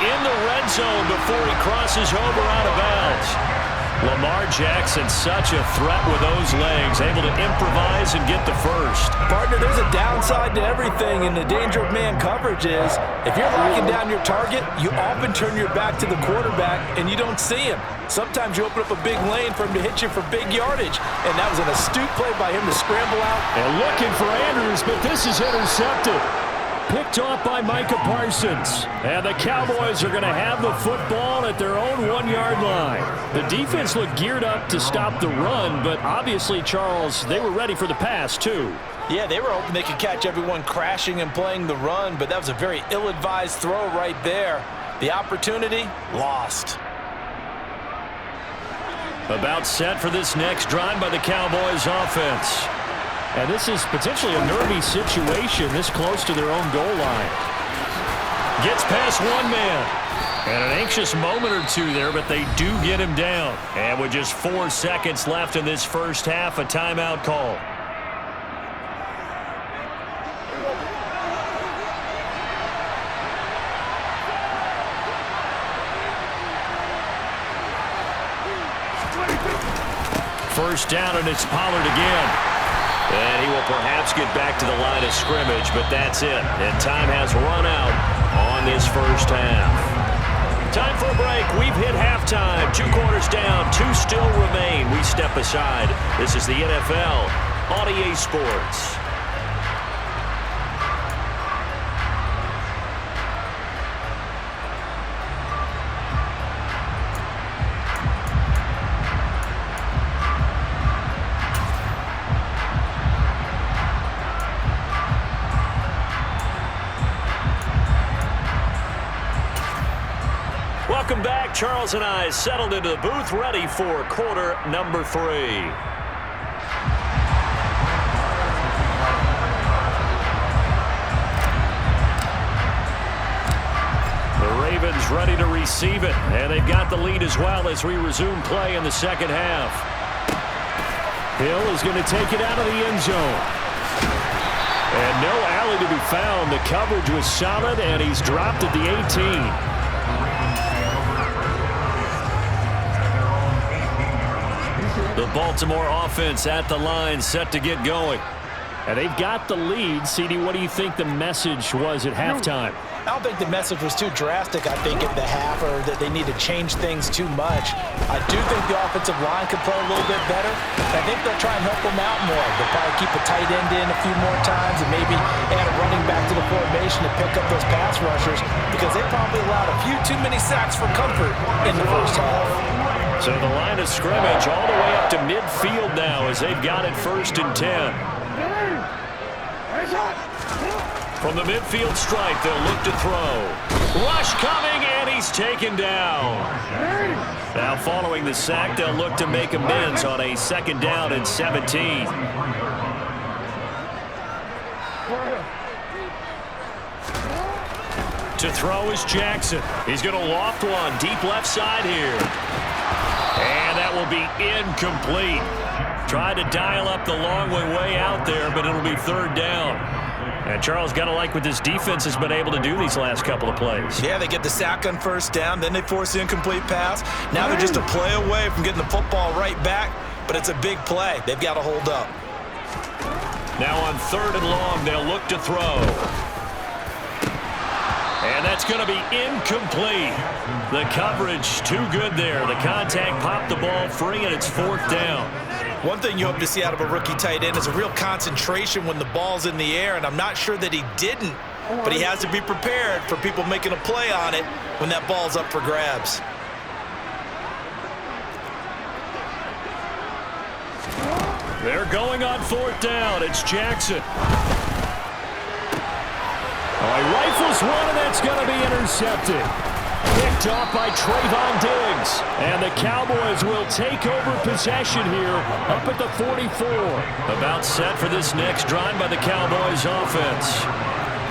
in the red zone before he crosses over out of bounds. Lamar Jackson, such a threat with those legs, able to improvise and get the first. Partner, there's a downside to everything, and the danger of man coverage is if you're locking down your target, you often turn your back to the quarterback and you don't see him. Sometimes you open up a big lane for him to hit you for big yardage, and that was an astute play by him to scramble out. And looking for Andrews, but this is intercepted. Picked off by Micah Parsons. And the Cowboys are going to have the football at their own 1-yard line. The defense looked geared up to stop the run, but obviously, Charles, they were ready for the pass, too. Yeah, they were hoping they could catch everyone crashing and playing the run, but that was a very ill-advised throw right there. The opportunity, lost. About set for this next drive by the Cowboys offense. And this is potentially a nervy situation this close to their own goal line. Gets past one man. And an anxious moment or two there, but they do get him down. And with just 4 seconds left in this first half, a timeout call. First down, and it's Pollard again. And he will perhaps get back to the line of scrimmage, but that's it. And time has run out on this first half. Time for a break. We've hit halftime. 2 quarters down, 2 still remain. We step aside. This is the NFL on EA Sports. Welcome back. Charles and I settled into the booth, ready for quarter number 3. The Ravens ready to receive it, and they've got the lead as well as we resume play in the second half. Hill is going to take it out of the end zone. And no alley to be found. The coverage was solid, and he's dropped at the 18. The Baltimore offense at the line, set to get going. And they've got the lead. CD, what do you think the message was at halftime? I don't think the message was too drastic, I think, at the half, or that they need to change things too much. I do think the offensive line could play a little bit better. I think they'll try and help them out more. They'll probably keep a tight end in a few more times and maybe add a running back to the formation to pick up those pass rushers, because they probably allowed a few too many sacks for comfort in the first half. So the line of scrimmage all the way up to midfield now as they've got it 1st and 10. From the midfield stripe, they'll look to throw. Rush coming, and he's taken down. Now following the sack, they'll look to make amends on a 2nd down and 17. To throw is Jackson. He's going to loft one deep left side here. And that will be incomplete. Tried to dial up the long way out there, but it'll be 3rd down. And Charles, got to like what this defense has been able to do these last couple of plays. Yeah, they get the sack on 1st down, then they force the incomplete pass. Now they're just a play away from getting the football right back, but it's a big play. They've got to hold up. Now on 3rd and long, they'll look to throw. And that's going to be incomplete. The coverage too good there. The contact popped the ball free, and it's 4th down. One thing you hope to see out of a rookie tight end is a real concentration when the ball's in the air, and I'm not sure that he didn't, but he has to be prepared for people making a play on it when that ball's up for grabs. They're going on 4th down. It's Jackson. Oh, he rifles one, and that's going to be intercepted. Picked off by Trayvon Diggs. And the Cowboys will take over possession here up at the 44. About set for this next drive by the Cowboys offense.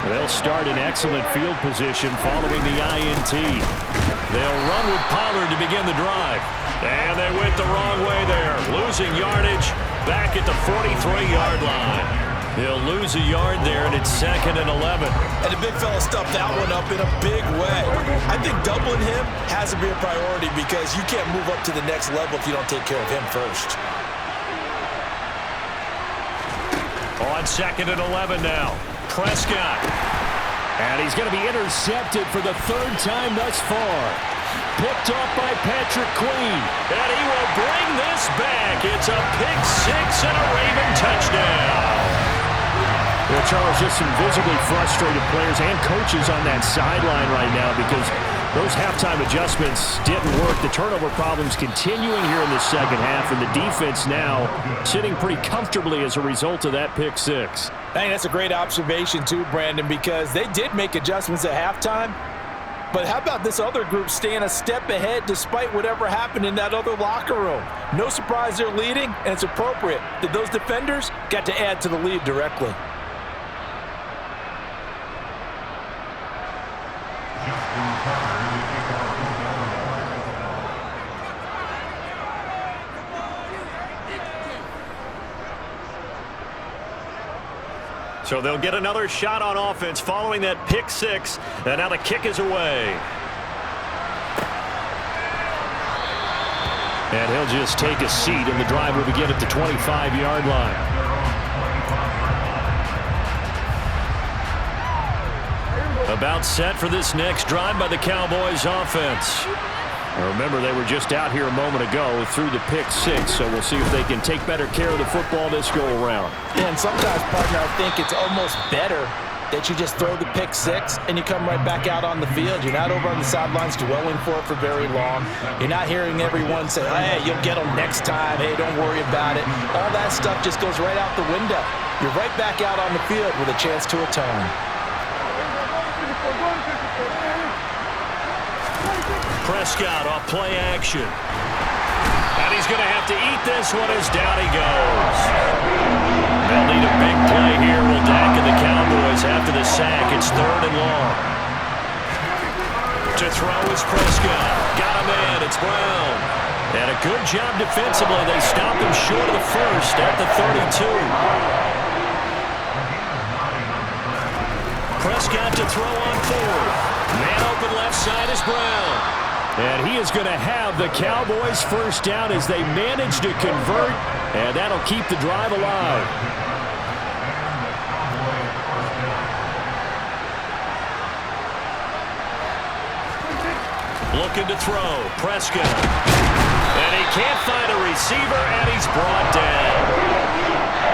They'll start in excellent field position following the INT. They'll run with Pollard to begin the drive. And they went the wrong way there. Losing yardage back at the 43-yard line. He'll lose a yard there, and it's 2nd and 11. And the big fella stuffed that one up in a big way. I think doubling him has to be a priority because you can't move up to the next level if you don't take care of him first. On 2nd and 11 now, Prescott. And he's going to be intercepted for the 3rd time thus far. Picked off by Patrick Queen. And he will bring this back. It's a pick 6 and a Raven touchdown. Well, Charles, just some visibly frustrated players and coaches on that sideline right now because those halftime adjustments didn't work. The turnover problems continuing here in the second half, and the defense now sitting pretty comfortably as a result of that pick 6. I think that's a great observation too, Brandon, because they did make adjustments at halftime. But how about this other group staying a step ahead despite whatever happened in that other locker room? No surprise they're leading, and it's appropriate that those defenders got to add to the lead directly. So they'll get another shot on offense following that pick 6, and now the kick is away. And he'll just take a seat, and the drive will begin at the 25-yard line. About set for this next drive by the Cowboys offense. Remember, they were just out here a moment ago through the pick 6, so we'll see if they can take better care of the football this go-around. And sometimes, partner, I think it's almost better that you just throw the pick 6 and you come right back out on the field. You're not over on the sidelines dwelling for it for very long. You're not hearing everyone say, hey, you'll get them next time. Hey, don't worry about it. All that stuff just goes right out the window. You're right back out on the field with a chance to atone. Prescott off play action. And he's going to have to eat this one as down he goes. They'll need a big play here. Will Dak and the Cowboys after the sack. It's 3rd and long. To throw is Prescott. Got him in. It's Brown. And a good job defensively. They stopped him short of the first at the 32. Prescott to throw on 4th. Man open left side is Brown. And he is going to have the Cowboys first down as they manage to convert, and that'll keep the drive alive. Looking to throw, Prescott. And he can't find a receiver, and he's brought down.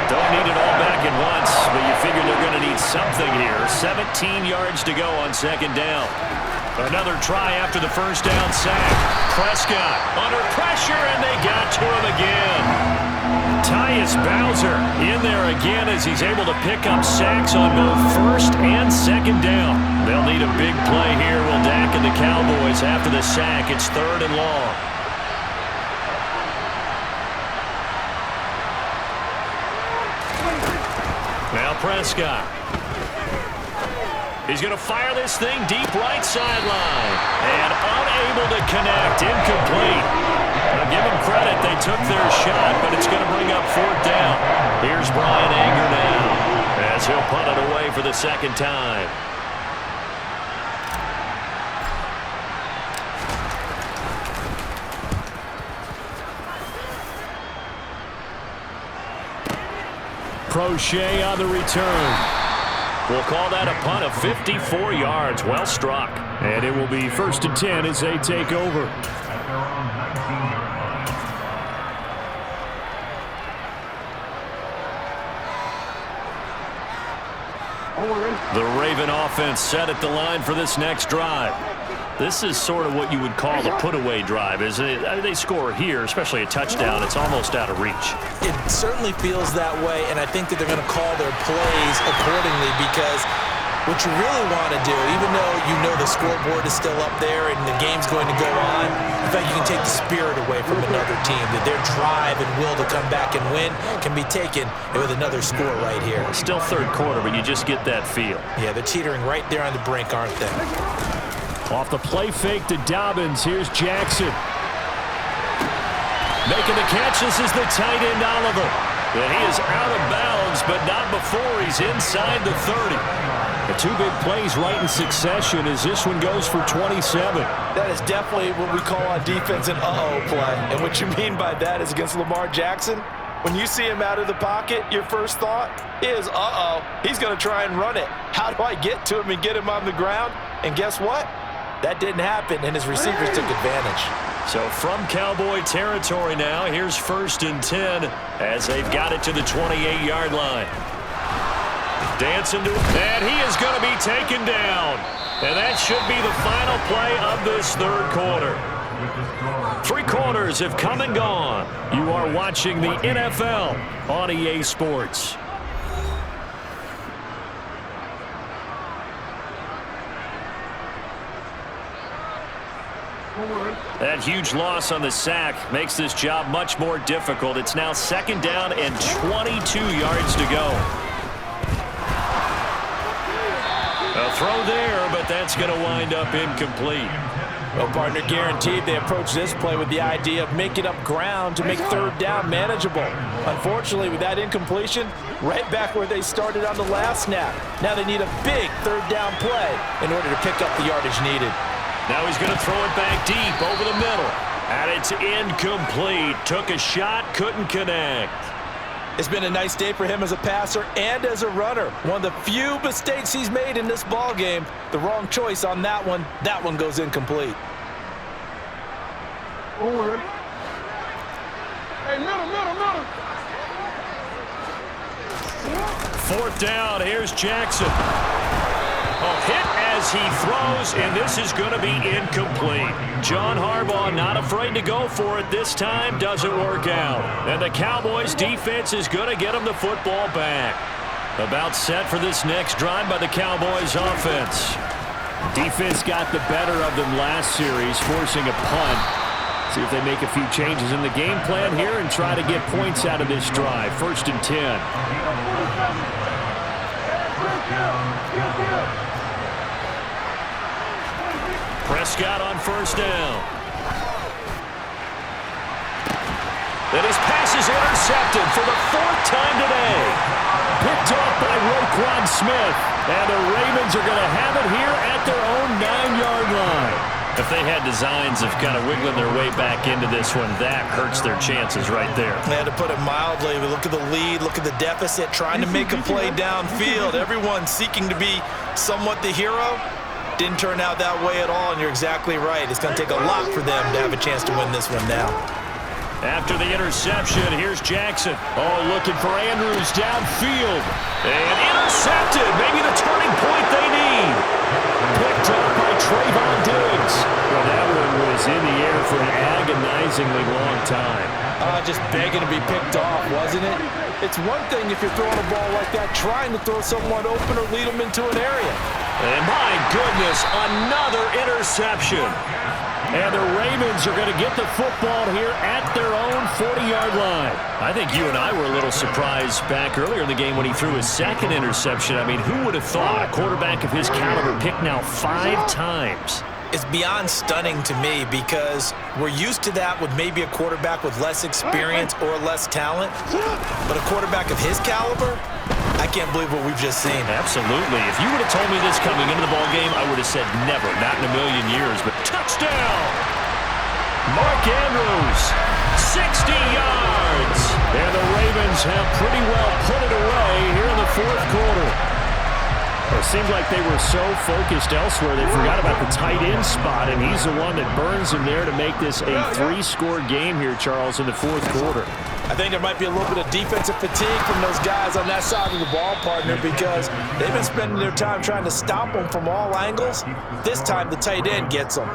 Don't need it all back at once, but you figure they're going to need something here. 17 yards to go on 2nd down. Another try after the first down sack. Prescott under pressure, and they got to him again. Tyus Bowser in there again as he's able to pick up sacks on both 1st and 2nd down. They'll need a big play here. Will Dak and the Cowboys after the sack. It's 3rd and long. Now Prescott. He's going to fire this thing deep right sideline. And unable to connect. Incomplete. Now give them credit. They took their shot, but it's going to bring up 4th down. Here's Brian Anger now as he'll punt it away for the 2nd time. Crochet on the return. We'll call that a punt of 54 yards. Well struck. And it will be 1st and 10 as they take over. The Raven offense set at the line for this next drive. This is sort of what you would call a put-away drive, isn't it? They score here, especially a touchdown. It's almost out of reach. It certainly feels that way, and I think that they're going to call their plays accordingly because what you really want to do, even though you know the scoreboard is still up there and the game's going to go on, in fact, you can take the spirit away from another team, that their drive and will to come back and win can be taken with another score right here. Still 3rd quarter, but you just get that feel. Yeah, they're teetering right there on the brink, aren't they? Off the play fake to Dobbins. Here's Jackson. Making the catch. This is the tight end, Oliver. And he is out of bounds moves, but not before he's inside the 30. The two big plays right in succession as this one goes for 27. That is definitely what we call on defense an uh-oh play. And what you mean by that is against Lamar Jackson, when you see him out of the pocket, your first thought is, uh-oh, he's going to try and run it. How do I get to him and get him on the ground? And guess what? That didn't happen, and his receivers took advantage. So from Cowboy territory now, here's 1st and 10 as they've got it to the 28-yard line. Dancing to it, and he is going to be taken down. And that should be the final play of this third quarter. 3 quarters have come and gone. You are watching the NFL on EA Sports. That huge loss on the sack makes this job much more difficult. It's now 2nd down and 22 yards to go. A throw there, but that's going to wind up incomplete. Well, partner, guaranteed they approach this play with the idea of making up ground to make 3rd down manageable. Unfortunately, with that incompletion, right back where they started on the last snap. Now they need a big 3rd down play in order to pick up the yardage needed. Now he's going to throw it back deep over the middle. And it's incomplete. Took a shot, couldn't connect. It's been a nice day for him as a passer and as a runner. One of the few mistakes he's made in this ball game. The wrong choice on that one. That one goes incomplete. Hey, middle. 4th down, here's Jackson. Hit as he throws, and this is going to be incomplete. John Harbaugh not afraid to go for it this time. Doesn't work out. And the Cowboys defense is going to get him the football back. About set for this next drive by the Cowboys offense. Defense got the better of them last series, forcing a punt. See if they make a few changes in the game plan here and try to get points out of this drive. 1st and 10. Prescott on 1st down. And his pass is intercepted for the 4th time today. Picked off by Roquan Smith. And the Ravens are going to have it here at their own 9-yard line. If they had designs of kind of wiggling their way back into this one, that hurts their chances right there. They had to put it mildly. We look at the lead, look at the deficit, trying to make a play downfield. Everyone seeking to be somewhat the hero. Didn't turn out that way at all, and you're exactly right. It's going to take a lot for them to have a chance to win this one now. After the interception, here's Jackson. Oh, looking for Andrews downfield. And intercepted. Maybe the turning point they need. Picked up by Trayvon Diggs. Well, that one was in the air for an agonizingly long time. Just begging to be picked off, wasn't it? It's one thing if you're throwing a ball like that, trying to throw someone open or lead them into an area. And my goodness, another interception. And the Ravens are going to get the football here at their own 40-yard line. I think you and I were a little surprised back earlier in the game when he threw his 2nd interception. I mean, who would have thought a quarterback of his caliber picked now 5 times? It's beyond stunning to me because we're used to that with maybe a quarterback with less experience or less talent. But a quarterback of his caliber, I can't believe what we've just seen. Absolutely. If you would have told me this coming into the ballgame, I would have said never, not in a million years. But touchdown! Mark Andrews, 60 yards. And the Ravens have pretty well put it away here in the 4th quarter. It seemed like they were so focused elsewhere they forgot about the tight end spot, and he's the one that burns them there to make this a 3-score game here, Charles, in the 4th quarter. I think there might be a little bit of defensive fatigue from those guys on that side of the ball, partner, because they've been spending their time trying to stop them from all angles. This time the tight end gets them.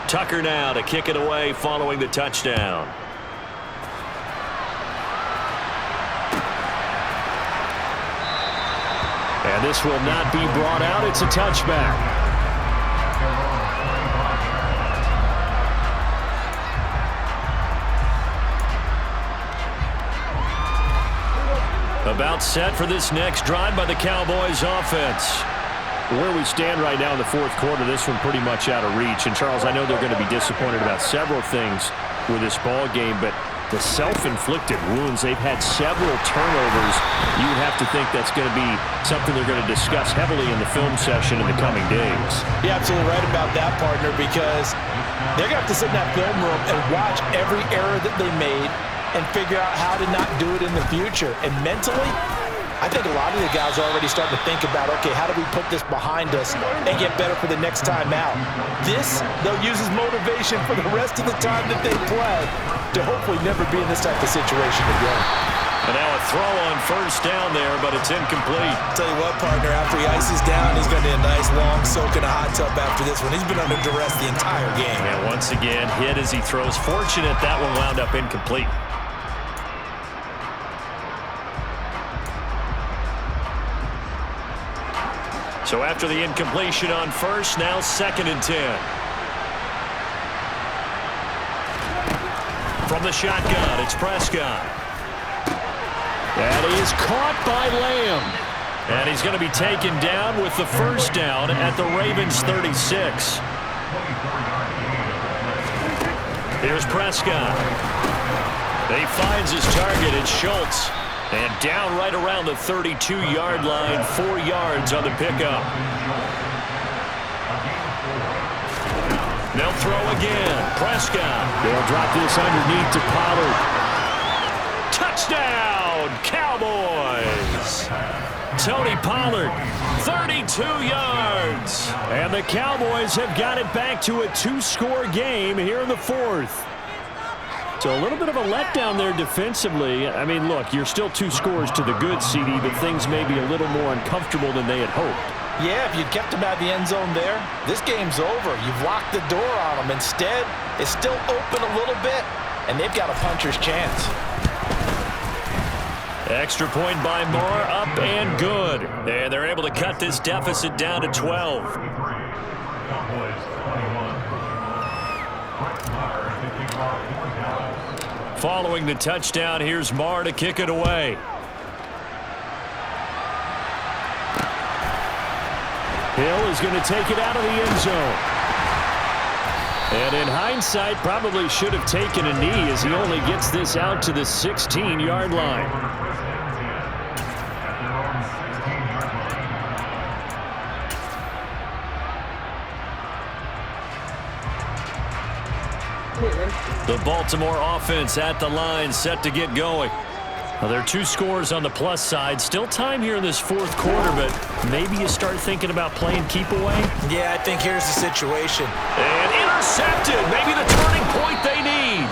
Tucker now to kick it away following the touchdown. And this will not be brought out. It's a touchback. About set for this next drive by the Cowboys offense. Where we stand right now in the fourth quarter, this one pretty much out of reach. And, Charles, I know they're going to be disappointed about several things with this ball game, but the self-inflicted wounds, they've had several turnovers. You would have to think that's going to be something they're going to discuss heavily in the film session in the coming days. You're absolutely right about that, partner, because they're going to have to sit in that film room and watch every error that they made and figure out how to not do it in the future. And mentally, I think a lot of the guys are already starting to think about, okay, how do we put this behind us and get better for the next time out? This, they'll use as motivation for the rest of the time that they play to hopefully never be in this type of situation again. And now a throw on first down there, but it's incomplete. Tell you what, partner, after he ices down, he's going to need a nice long soak in a hot tub after this one. He's been under duress the entire game. And once again, hit as he throws. Fortunate that one wound up incomplete. So after the incompletion on first, now 2nd and 10. From the shotgun, it's Prescott. That is caught by Lamb. And he's going to be taken down with the first down at the Ravens 36. Here's Prescott. He finds his target. It's Schultz. And down right around the 32-yard line, 4 yards on the pickup. They'll throw again. Prescott. They'll drop this underneath to Pollard. Touchdown, Cowboys. Tony Pollard, 32 yards. And the Cowboys have got it back to a 2-score game here in the fourth. So a little bit of a letdown there defensively. I mean, look, you're still 2 scores to the good, CD, but things may be a little more uncomfortable than they had hoped. Yeah, if you'd kept them out of the end zone there, this game's over. You've locked the door on them. Instead, it's still open a little bit, and they've got a puncher's chance. Extra point by Moore, up and good. And they're able to cut this deficit down to 12. Following the touchdown, here's Marr to kick it away. Hill is going to take it out of the end zone. And in hindsight, probably should have taken a knee as he only gets this out to the 16-yard line. The Baltimore offense at the line, set to get going. Well, there are 2 scores on the plus side. Still time here in this fourth quarter, but maybe you start thinking about playing keep away. Yeah, I think here's the situation. And intercepted. Maybe the turning point they need.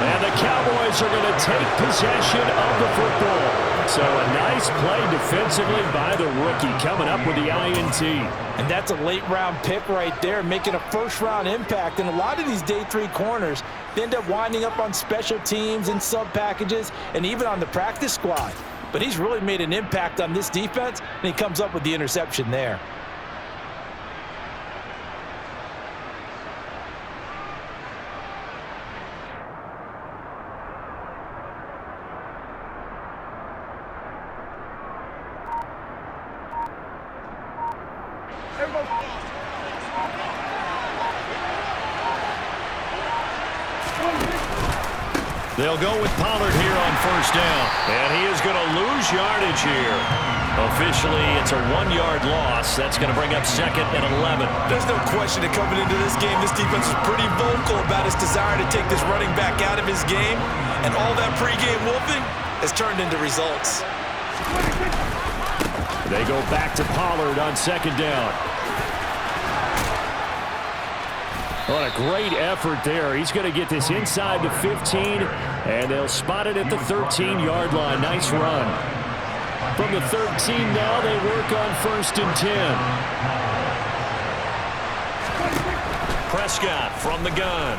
And the Cowboys are going to take possession of the football. So a nice play defensively by the rookie coming up with the INT. And that's a late-round pick right there, making a first-round impact. And a lot of these day 3 corners, they end up winding up on special teams and sub-packages and even on the practice squad. But he's really made an impact on this defense, and he comes up with the interception there. They'll go with Pollard here on first down. And he is going to lose yardage here. Officially, it's a 1-yard loss. That's going to bring up 2nd and 11. There's no question that coming into this game, this defense is pretty vocal about its desire to take this running back out of his game. And all that pregame wolfing has turned into results. They go back to Pollard on 2nd down. What a great effort there. He's going to get this inside the 15, and they'll spot it at the 13-yard line. Nice run. From the 13 now, they work on 1st and 10. Prescott from the gun.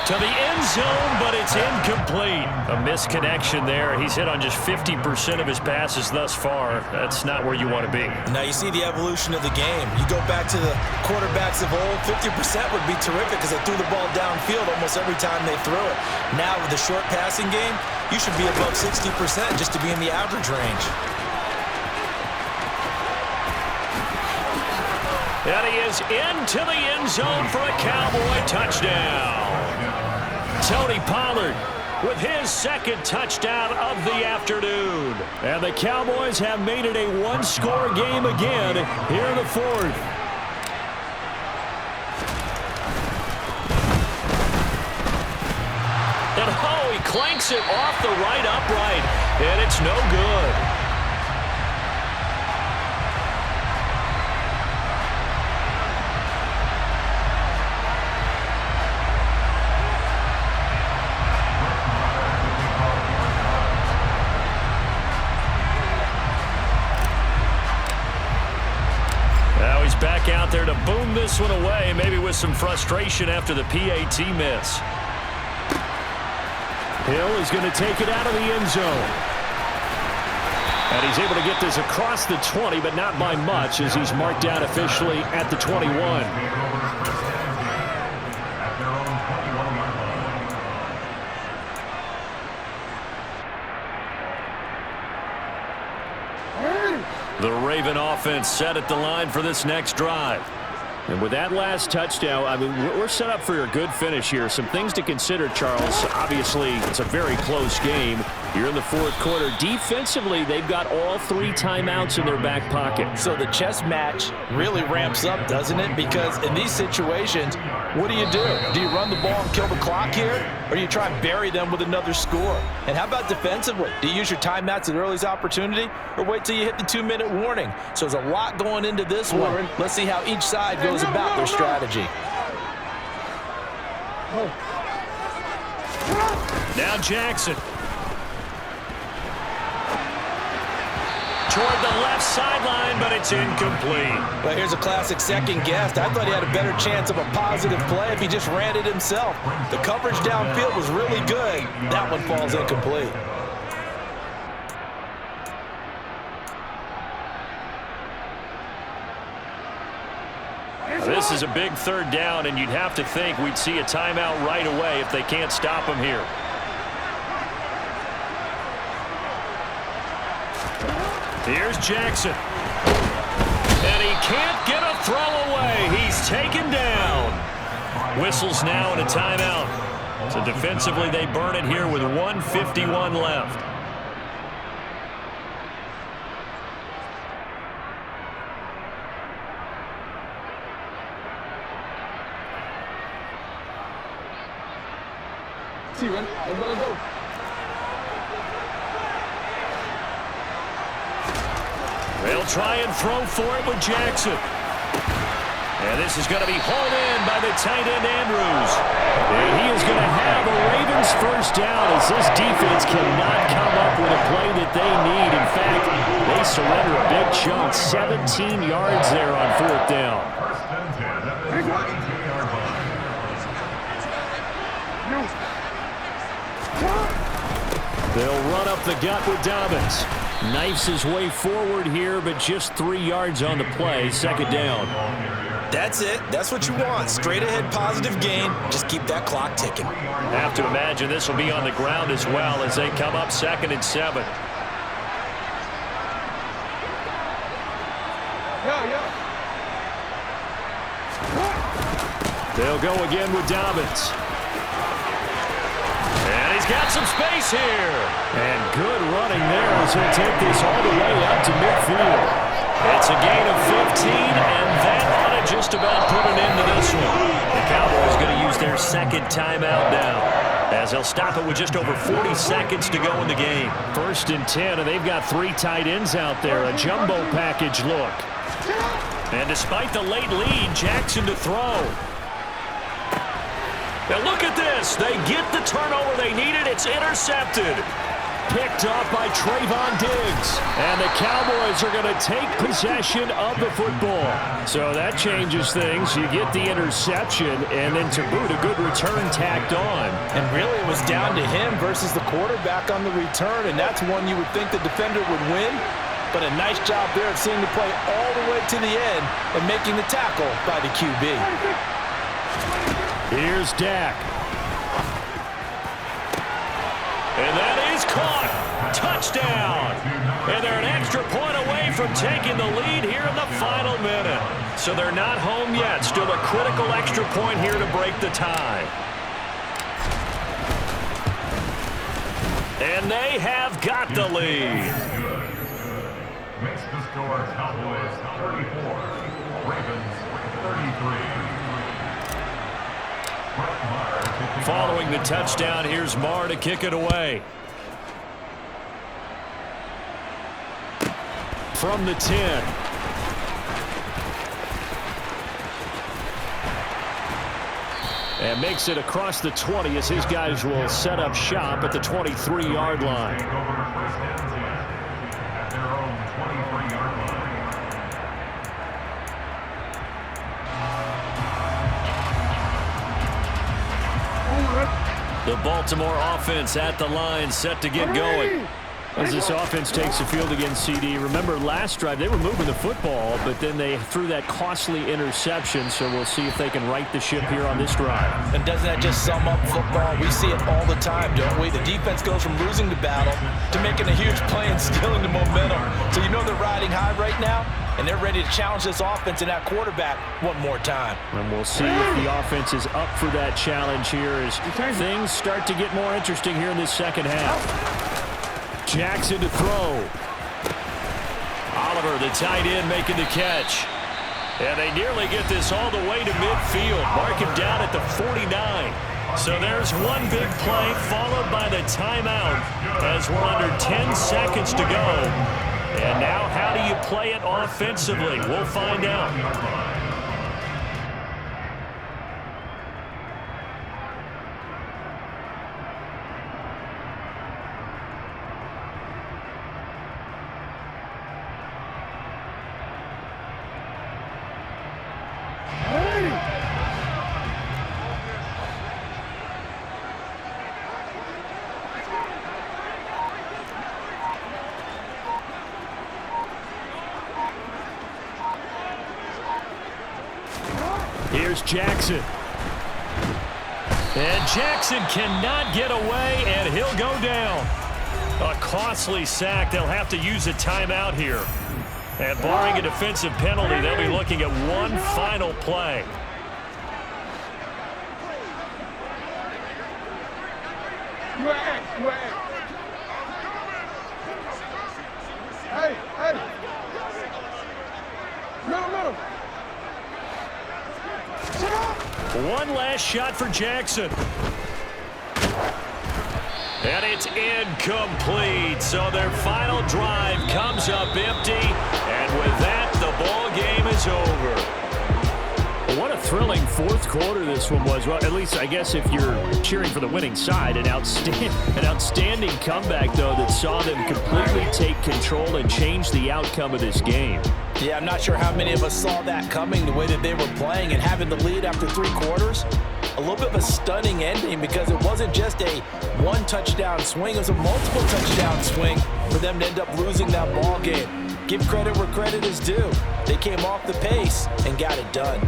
To the end zone, but it's incomplete. A misconnection there. He's hit on just 50% of his passes thus far. That's not where you want to be. Now you see the evolution of the game. You go back to the quarterbacks of old, 50% would be terrific because they threw the ball downfield almost every time they threw it. Now with the short passing game, you should be above 60% just to be in the average range. And he is into the end zone for a Cowboy touchdown. Tony Pollard with his second touchdown of the afternoon. And the Cowboys have made it a one-score game again here in the fourth. And oh, he clanks it off the right upright, and it's no good. Back out there to boom this one away, maybe with some frustration after the PAT miss. Hill is going to take it out of the end zone. And he's able to get this across the 20, but not by much as he's marked down officially at the 21. The Raven offense set at the line for this next drive. And with that last touchdown, I mean, we're set up for a good finish here. Some things to consider, Charles. Obviously, it's a very close game. You're in the fourth quarter. Defensively, they've got all 3 timeouts in their back pocket. So the chess match really ramps up, doesn't it? Because in these situations, what do? Do you run the ball and kill the clock here? Or do you try and bury them with another score? And how about defensively? Do you use your timeouts at earliest opportunity? Or wait till you hit the 2-minute warning? So there's a lot going into this one. Let's see how each side goes about their strategy. Now Jackson. Toward the left sideline, but it's incomplete. Well, here's a classic second guess. I thought he had a better chance of a positive play if he just ran it himself. The coverage downfield was really good. That one falls incomplete. This is a big third down, and you'd have to think we'd see a timeout right away if they can't stop him here. Here's Jackson. And he can't get a throw away. He's taken down. Whistles now and a timeout. So defensively, they burn it here with 1:51 left. See, man. Let's go. They'll try and throw for it with Jackson. And this is going to be hauled in by the tight end, Andrews. And he is going to have a Ravens first down as this defense cannot come up with a play that they need. In fact, they surrender a big chunk, 17 yards there on fourth down. They'll run up the gut with Dobbins. Knifes his way forward here, but just 3 yards on the play. Second down. That's it. That's what you want. Straight ahead positive gain. Just keep that clock ticking. Have to imagine this will be on the ground as well as they come up 2nd and 7. They'll go again with Dobbins. And he's got some space here. And good running there as he'll take this all the way up to midfield. It's a gain of 15, and that ought to just about put an end to this one. The Cowboys going to use their second timeout now, as they'll stop it with just over 40 seconds to go in the game. 1st and 10, and they've got 3 tight ends out there. A jumbo package look. And despite the late lead, Jackson to throw. Now look at this. They get the turnover they needed. It's intercepted. Picked off by Trayvon Diggs. And the Cowboys are going to take possession of the football. So that changes things. You get the interception, and then to boot, a good return tacked on. And really it was down to him versus the quarterback on the return, and that's one you would think the defender would win. But a nice job there of seeing the play all the way to the end and making the tackle by the QB. Here's Dak. And that is caught. Touchdown. And they're an extra point away from taking the lead here in the final minute. So they're not home yet. Still a critical extra point here to break the tie. And they have got the lead. Makes the score Cowboys 34, Ravens 33. Following the touchdown, here's Marr to kick it away. From the 10. And makes it across the 20 as his guys will set up shop at the 23-yard line. The Baltimore offense at the line, set to get going. As this offense takes the field against CD, remember last drive they were moving the football, but then they threw that costly interception, so we'll see if they can right the ship here on this drive. And doesn't that just sum up football? We see it all the time, don't we? The defense goes from losing the battle to making a huge play and stealing the momentum. So you know they're riding high right now, and they're ready to challenge this offense and that quarterback one more time. And we'll see if the offense is up for that challenge here as things start to get more interesting here in this second half. Jackson to throw. Oliver, the tight end, making the catch. And they nearly get this all the way to midfield. Mark him down at the 49. So there's one big play followed by the timeout as we're under 10 seconds to go. And now how do you play it offensively? We'll find out. Here's Jackson. And Jackson cannot get away, and he'll go down. A costly sack. They'll have to use a timeout here. And barring a defensive penalty, they'll be looking at one final play. Hey, hey. Middle. One last shot for Jackson. And it's incomplete. So their final drive comes up empty. And with that, the ball game is over. What a thrilling fourth quarter this one was. Well, at least I guess if you're cheering for the winning side, an outstanding comeback, though, that saw them completely take control and change the outcome of this game. Yeah, I'm not sure how many of us saw that coming, the way that they were playing and having the lead after 3 quarters. A little bit of a stunning ending because it wasn't just a one-touchdown swing. It was a multiple touchdown swing for them to end up losing that ball game. Give credit where credit is due. They came off the pace and got it done.